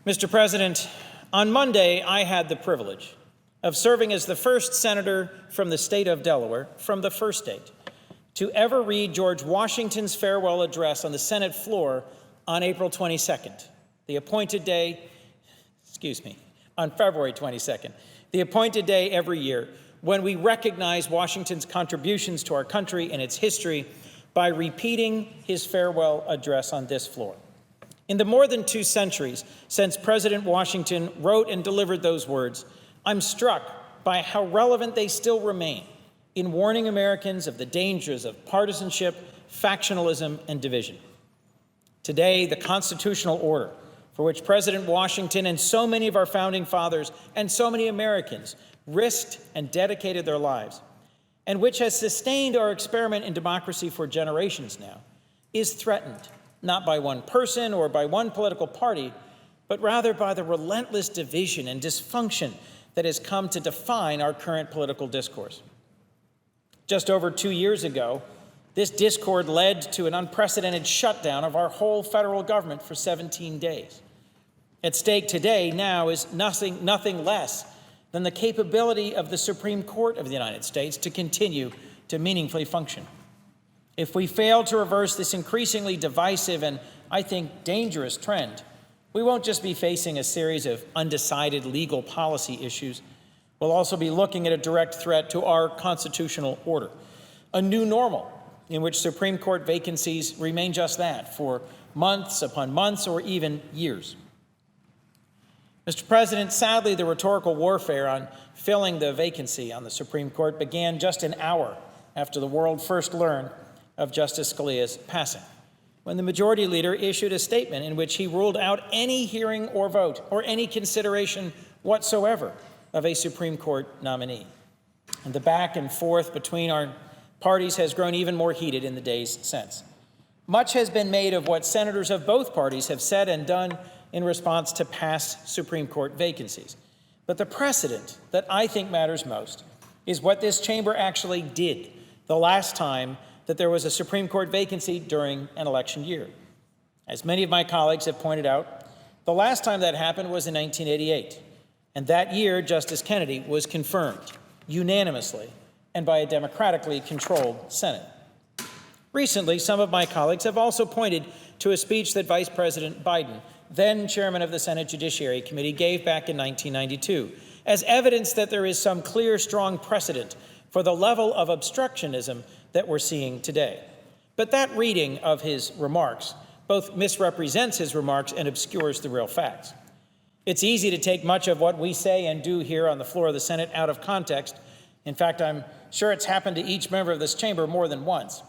Mr. President, on Monday, I had the privilege of serving as the first senator from the state of Delaware, from the first state, to ever read George Washington's farewell address on the Senate floor on April 22nd, the appointed day, on February 22nd, the appointed day every year when we recognize Washington's contributions to our country and its history by repeating his farewell address on this floor. In the more than 2 centuries since President Washington wrote and delivered those words, I'm struck by how relevant they still remain in warning Americans of the dangers of partisanship, factionalism, and division. Today, the constitutional order for which President Washington and so many of our founding fathers and so many Americans risked and dedicated their lives, and which has sustained our experiment in democracy for generations now, is threatened, not by one person or by one political party, but rather by the relentless division and dysfunction that has come to define our current political discourse. Just over 2 years ago, this discord led to an unprecedented shutdown of our whole federal government for 17 days. At stake today now is nothing less than the capability of the Supreme Court of the United States to continue to meaningfully function. If we fail to reverse this increasingly divisive and, I think, dangerous trend, we won't just be facing a series of undecided legal policy issues. We'll also be looking at a direct threat to our constitutional order, a new normal in which Supreme Court vacancies remain just that for months upon months or even years. Mr. President, sadly, the rhetorical warfare on filling the vacancy on the Supreme Court began just an hour after the world first learned of Justice Scalia's passing, when the majority leader issued a statement in which he ruled out any hearing or vote or any consideration whatsoever of a Supreme Court nominee. And the back and forth between our parties has grown even more heated in the days since. Much has been made of what senators of both parties have said and done in response to past Supreme Court vacancies. But the precedent that I think matters most is what this chamber actually did the last time that there was a Supreme Court vacancy during an election year. As many of my colleagues have pointed out, the last time that happened was in 1988, and that year Justice Kennedy was confirmed unanimously and by a democratically controlled Senate. Recently, some of my colleagues have also pointed to a speech that Vice President Biden, then chairman of the Senate Judiciary Committee, gave back in 1992 as evidence that there is some clear, strong precedent for the level of obstructionism that we're seeing today. But that reading of his remarks both misrepresents his remarks and obscures the real facts. It's easy to take much of what we say and do here on the floor of the Senate out of context. In fact, I'm sure it's happened to each member of this chamber more than once.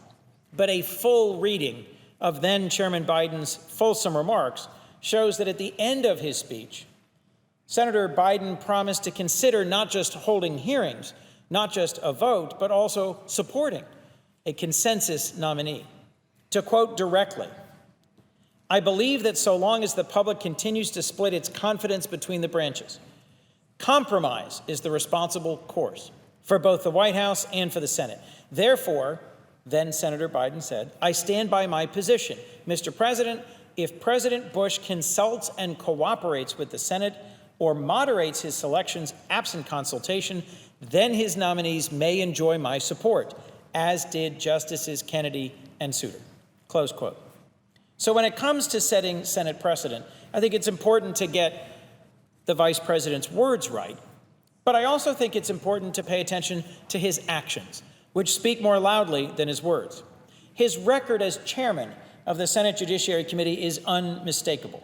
But a full reading of then Chairman Biden's fulsome remarks shows that at the end of his speech, Senator Biden promised to consider not just holding hearings, not just a vote, but also supporting a consensus nominee. To quote directly, I believe that so long as the public continues to split its confidence between the branches, compromise is the responsible course for both the White House and for the Senate. Therefore, then Senator Biden said, I stand by my position. Mr. President, if President Bush consults and cooperates with the Senate or moderates his selections absent consultation, then his nominees may enjoy my support, as did Justices Kennedy and Souter. Close quote. So when it comes to setting Senate precedent, I think it's important to get the Vice President's words right, but I also think it's important to pay attention to his actions, which speak more loudly than his words. His record as chairman of the Senate Judiciary Committee is unmistakable.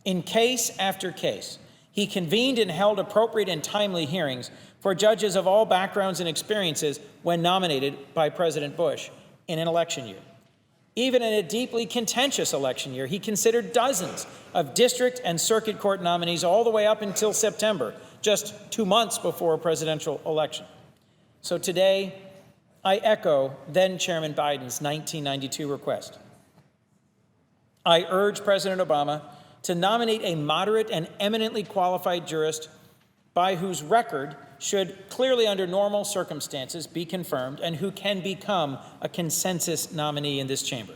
In case after case, he convened and held appropriate and timely hearings for judges of all backgrounds and experiences when nominated by President Bush in an election year. Even in a deeply contentious election year, he considered dozens of district and circuit court nominees all the way up until September, just 2 months before a presidential election. So today, I echo then Chairman Biden's 1992 request. I urge President Obama to nominate a moderate and eminently qualified jurist by whose record should clearly under normal circumstances be confirmed and who can become a consensus nominee in this chamber.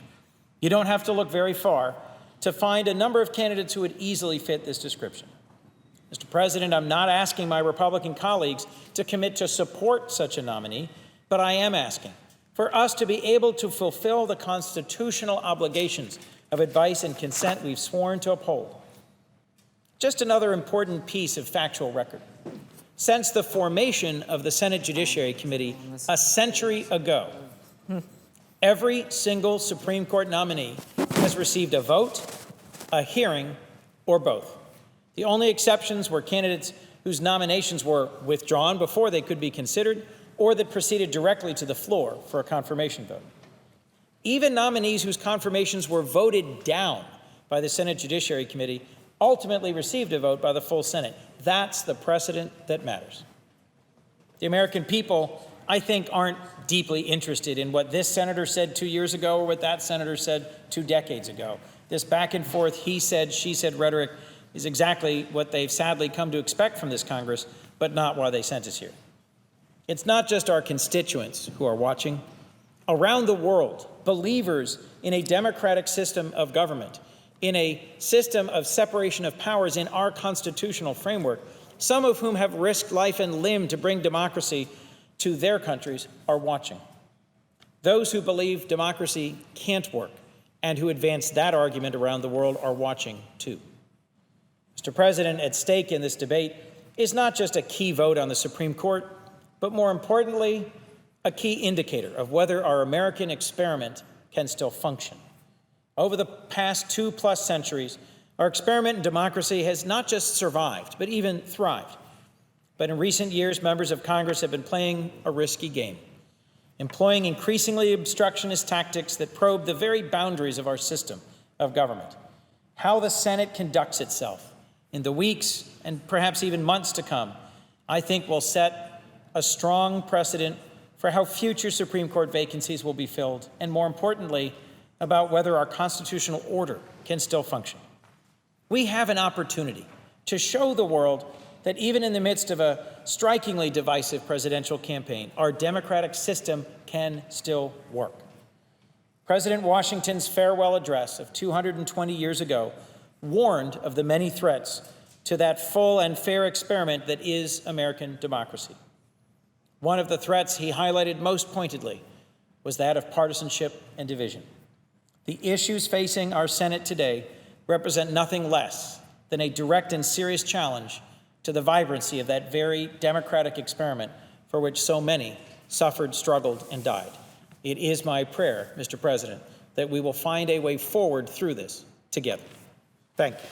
You don't have to look very far to find a number of candidates who would easily fit this description. Mr. President, I'm not asking my Republican colleagues to commit to support such a nominee, but I am asking for us to be able to fulfill the constitutional obligations of advice and consent we've sworn to uphold. Just another important piece of factual record. Since the formation of the Senate Judiciary Committee a century ago, every single Supreme Court nominee has received a vote, a hearing, or both. The only exceptions were candidates whose nominations were withdrawn before they could be considered or that proceeded directly to the floor for a confirmation vote. Even nominees whose confirmations were voted down by the Senate Judiciary Committee ultimately received a vote by the full Senate. That's the precedent that matters. The American people, I think, aren't deeply interested in what this senator said 2 years ago or what that senator said 2 decades ago. This back and forth, he said, she said rhetoric is exactly what they've sadly come to expect from this Congress, but not why they sent us here. It's not just our constituents who are watching. Around the world, believers in a democratic system of government, in a system of separation of powers in our constitutional framework, some of whom have risked life and limb to bring democracy to their countries, are watching. Those who believe democracy can't work and who advance that argument around the world are watching too. Mr. President, at stake in this debate is not just a key vote on the Supreme Court, but more importantly, a key indicator of whether our American experiment can still function. Over the past 2+ centuries, our experiment in democracy has not just survived, but even thrived. But in recent years, members of Congress have been playing a risky game, employing increasingly obstructionist tactics that probe the very boundaries of our system of government. How the Senate conducts itself in the weeks and perhaps even months to come, I think will set a strong precedent for how future Supreme Court vacancies will be filled, and more importantly, about whether our constitutional order can still function. We have an opportunity to show the world that even in the midst of a strikingly divisive presidential campaign, our democratic system can still work. President Washington's farewell address of 220 years ago warned of the many threats to that full and fair experiment that is American democracy. One of the threats he highlighted most pointedly was that of partisanship and division. The issues facing our Senate today represent nothing less than a direct and serious challenge to the vibrancy of that very democratic experiment for which so many suffered, struggled, and died. It is my prayer, Mr. President, that we will find a way forward through this together. Thank you.